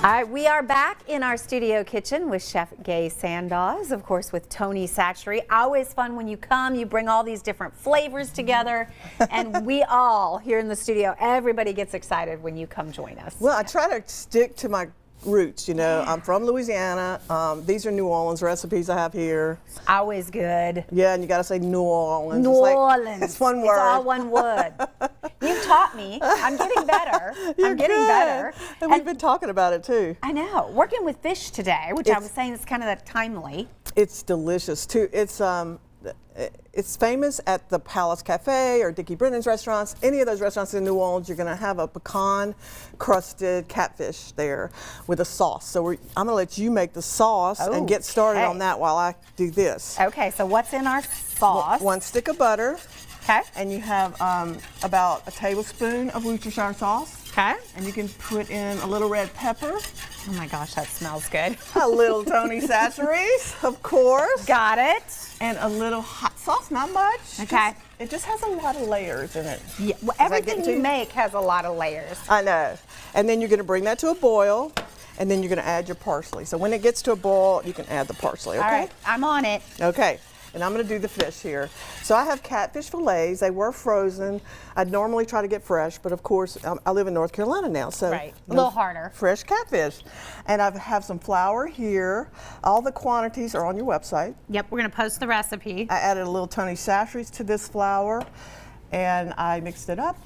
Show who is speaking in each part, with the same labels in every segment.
Speaker 1: We are back in our studio kitchen with Chef Gaye Sandoz, of course, with Tony Chachere. Always fun when you come. You bring all these different flavors together, and we all here in the studio, everybody gets excited when you come join us.
Speaker 2: Well, I try to stick to my roots, you know. I'm from Louisiana. These are New Orleans recipes I have here.
Speaker 1: Always good.
Speaker 2: Yeah, and you got to say New Orleans.
Speaker 1: New Orleans.
Speaker 2: It's one word.
Speaker 1: It's all one word. You've taught me. I'm getting better. I'm getting better.
Speaker 2: And we've been talking about it too.
Speaker 1: I know. Working with fish today, which I was saying is kind of that timely.
Speaker 2: It's delicious too. It's famous at the Palace Cafe or Dickie Brennan's restaurants. Any of those restaurants in New Orleans, you're going to have a pecan crusted catfish there with a sauce. So I'm going to let you make the sauce and get started on that while I do this.
Speaker 1: Okay, so what's in our sauce?
Speaker 2: One stick of butter.
Speaker 1: Okay.
Speaker 2: And you have about a tablespoon of Worcestershire sauce.
Speaker 1: Okay.
Speaker 2: And you can put in a little red pepper.
Speaker 1: Oh my gosh, that smells good.
Speaker 2: A little Tony Chachere's, of course.
Speaker 1: Got it.
Speaker 2: And a little hot sauce, not much.
Speaker 1: Okay.
Speaker 2: It just has a lot of layers in it.
Speaker 1: Yeah, well, everything you make has a lot of layers.
Speaker 2: I know. And then you're going to bring that to a boil, and then you're going to add your parsley. So when it gets to a boil, you can add the parsley, okay?
Speaker 1: All right, I'm on it.
Speaker 2: Okay. And I'm going to do the fish here. So I have catfish fillets. They were frozen. I'd normally try to get fresh, but of course, I live in North Carolina now, so
Speaker 1: a little harder.
Speaker 2: Fresh catfish. And I have some flour here. All the quantities are on your website.
Speaker 1: Yep, we're going to post the recipe.
Speaker 2: I added a little Tony Chachere's to this flour, and I mixed it up,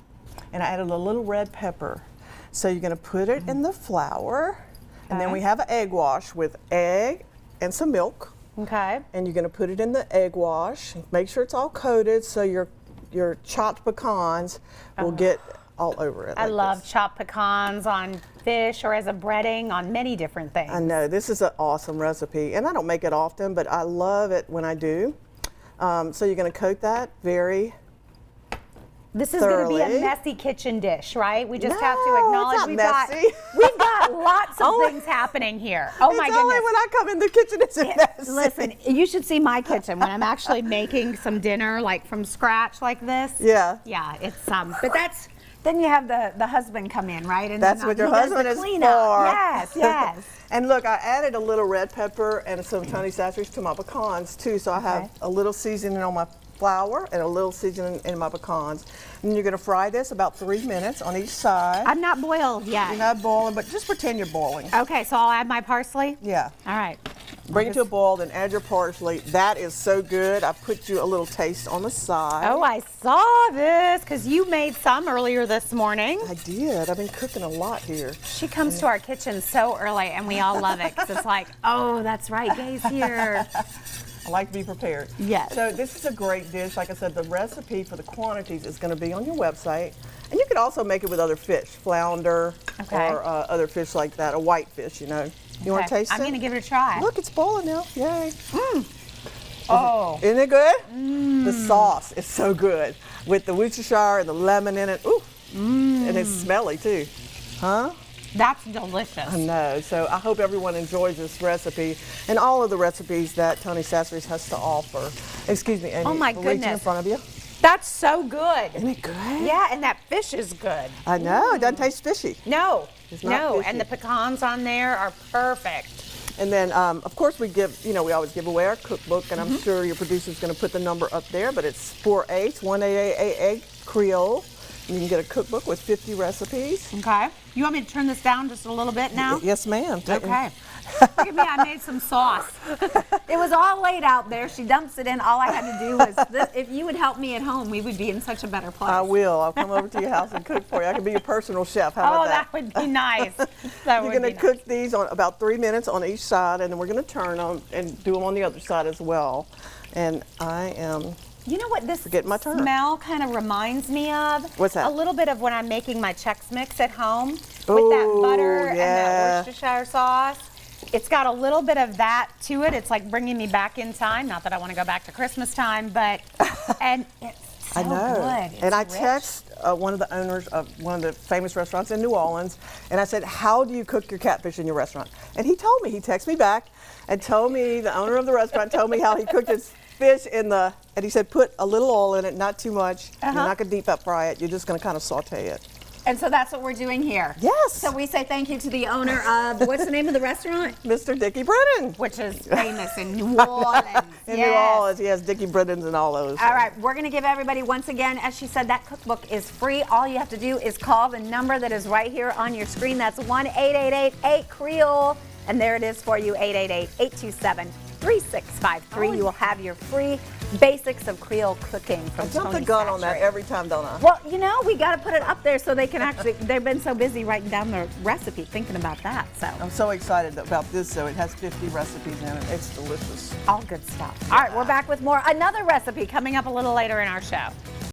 Speaker 2: and I added a little red pepper. So you're going to put it in the flour, and then we have an egg wash with egg and some milk.
Speaker 1: Okay.
Speaker 2: And you're going to put it in the egg wash. Make sure it's all coated so your chopped pecans will get all over it.
Speaker 1: I love chopped pecans on fish or as a breading on many different things.
Speaker 2: I know. This is an awesome recipe. And I don't make it often, but I love it when I do. So you're going to coat that very
Speaker 1: This is
Speaker 2: thoroughly.
Speaker 1: going to be a messy kitchen dish, right? We just have to acknowledge
Speaker 2: we've
Speaker 1: got lots of things happening here. Oh my goodness.
Speaker 2: It's only when I come in the kitchen it's a mess.
Speaker 1: Listen, you should see my kitchen when I'm actually making some dinner like from scratch like this.
Speaker 2: Yeah.
Speaker 1: Yeah, it's but then you have the husband come in, right? And
Speaker 2: that's what your husband is for.
Speaker 1: Yes, yes.
Speaker 2: And look, I added a little red pepper and some Tony Chachere's to my pecans too, so I have a little seasoning on my flour and a little seasoning in my pecans. And you're going to fry this about 3 minutes on each side.
Speaker 1: I'm not boiled yet.
Speaker 2: You're not boiling, but just pretend you're boiling.
Speaker 1: Okay, so I'll add my parsley?
Speaker 2: Yeah.
Speaker 1: All right.
Speaker 2: Bring it to a boil, then add your parsley. That is so good. I put you a little taste on the side.
Speaker 1: Oh, I saw this because you made some earlier this morning.
Speaker 2: I did. I've been cooking a lot here.
Speaker 1: She comes to our kitchen so early and we all love it because it's like, oh, that's right, Gay's here.
Speaker 2: I like to be prepared.
Speaker 1: Yes.
Speaker 2: So this is a great dish. Like I said, the recipe for the quantities is going to be on your website. And you could also make it with other fish, flounder or other fish like that, a white fish, you know. You want to taste it?
Speaker 1: I'm going to give it a try.
Speaker 2: Look, it's boiling now. Yay.
Speaker 1: Oh.
Speaker 2: Isn't it good? The sauce is so good with the Worcestershire and the lemon in it. Ooh. And it's smelly too. Huh?
Speaker 1: That's delicious.
Speaker 2: I know. So I hope everyone enjoys this recipe and all of the recipes that Tony Chachere's has to offer. Excuse me, Amy.
Speaker 1: Oh my
Speaker 2: Reaching in
Speaker 1: goodness.
Speaker 2: front of you.
Speaker 1: That's so good.
Speaker 2: Isn't it good?
Speaker 1: Yeah, and that fish is good.
Speaker 2: I know. It doesn't taste fishy.
Speaker 1: No.
Speaker 2: It's not fishy.
Speaker 1: And the pecans on there are perfect.
Speaker 2: And then, of course, we always give away our cookbook, and I'm sure your producer's going to put the number up there, but it's 4H188 Creole. You can get a cookbook with 50 recipes.
Speaker 1: Okay. You want me to turn this down just a little bit now?
Speaker 2: Yes, ma'am.
Speaker 1: Okay. Look at me, I made some sauce. It was all laid out there. She dumps it in. All I had to do was, if you would help me at home, we would be in such a better place.
Speaker 2: I will. I'll come over to your house and cook for you. I can be your personal chef. How about that?
Speaker 1: That would be nice.
Speaker 2: You're going to cook these on about 3 minutes on each side, and then we're going to turn them and do them on the other side as well. And I am...
Speaker 1: You know what this
Speaker 2: my turn.
Speaker 1: smell kind of reminds me of?
Speaker 2: What's that?
Speaker 1: A little bit of when I'm making my Chex Mix at home with that butter and that Worcestershire sauce. It's got a little bit of that to it. It's like bringing me back in time. Not that I want to go back to Christmas time, but and it's so good. It's
Speaker 2: and I
Speaker 1: rich.
Speaker 2: texted one of the owners of one of the famous restaurants in New Orleans, and I said, how do you cook your catfish in your restaurant? And he told me, he texted me back and told me, the owner of the restaurant told me how he cooked his fish and he said put a little oil in it, not too much. You're not going to deep fry it. You're just going to kind of saute it.
Speaker 1: And so that's what we're doing here.
Speaker 2: Yes.
Speaker 1: So we say thank you to the owner of, what's the name of the restaurant?
Speaker 2: Mr. Dickie Brennan.
Speaker 1: Which is famous in New Orleans.
Speaker 2: In New Orleans, he has Dickie Brennan's and all those.
Speaker 1: All right, we're going to give everybody, once again, as she said, that cookbook is free. All you have to do is call the number that is right here on your screen. That's 1-888-8-CREOLE. And there it is for you, 888-827-3653. You will have your free basics of Creole cooking from Tony
Speaker 2: I jump the gun on that
Speaker 1: Chachere.
Speaker 2: every time, don't I?
Speaker 1: Well, you know, we got to put it up there so they can actually, they've been so busy writing down the recipe, thinking about that. So
Speaker 2: I'm so excited about this. So it has 50 recipes in it. It's delicious.
Speaker 1: all good stuff. All right, we're back with more. Another recipe coming up a little later in our show.